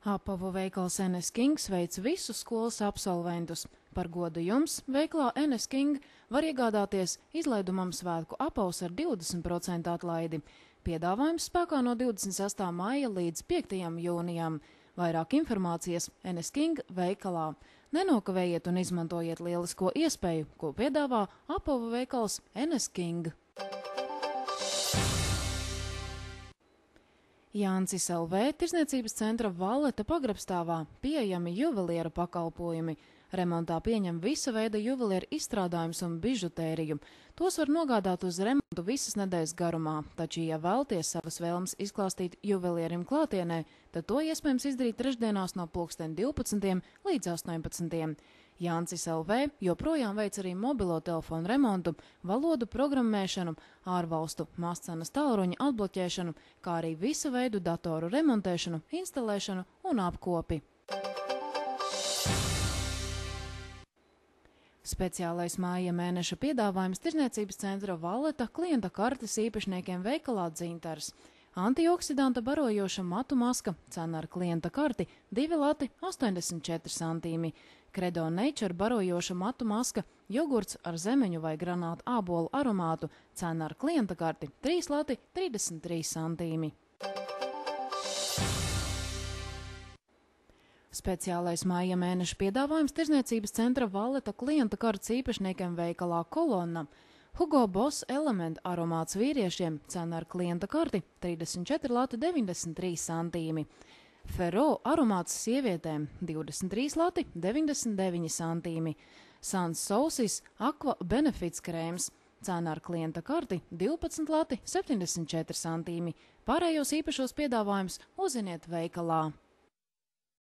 Apavu veikals NS King sveic visus skolas absolventus. Par godu jums veiklā NS King var iegādāties izlaidumam svētku apavus ar 20% atlaidi. Piedāvājums spēkā no 28. maija līdz 5. jūnijam. Vairāk informācijas NS King veikalā. Nenokavējiet un izmantojiet lielisko iespēju, ko piedāvā apavu veikals NS King. Jāncis LV tirzniecības centra Valleta pagrabstāvā pieejami juvelieru pakalpojumi. Remontā pieņem visa veida juvelieru izstrādājumus un bižutēriju. Tos var nogādāt uz remontu visas nedēļas garumā, taču, ja vēlties savas vēlmes izklāstīt juvelierim klātienē, tad to iespējams izdarīt trešdienās no 12. līdz 18. Jāncis LV joprojām veic arī mobilo telefonu remontu, valodu programmēšanu, ārvalstu mastcenas tālruņa atbloķēšanu, kā arī visu veidu datoru remontēšanu, instalēšanu un apkopi. Speciālais māja mēneša piedāvājums tirzniecības centra Valleta klienta kartes īpašniekiem veikalā Dzintars. Antioksidanta barojoša matu maska, cena ar klienta karti 2 lati 84 centīmi. Credo Nature barojoša matu maska, jogurts ar zemeņu vai granātu ābolu aromātu, cena ar klienta karti 3 lati 33 centīmi. Speciālais māja mēneša piedāvājums tirzniecības centra Valleta klienta kartes īpašniekiem veikalā Kolonna. Hugo Boss Element aromāts vīriešiem, cena ar klienta karti 34 lati 93 centīmi. Ferro aromāts sievietēm 23 lati 99 centīmi. Sans Sausis Aqua Benefits krēms, cena ar klienta karti 12 lati 74 centīmi. Pārējos īpašos piedāvājumus uzziniet veikalā.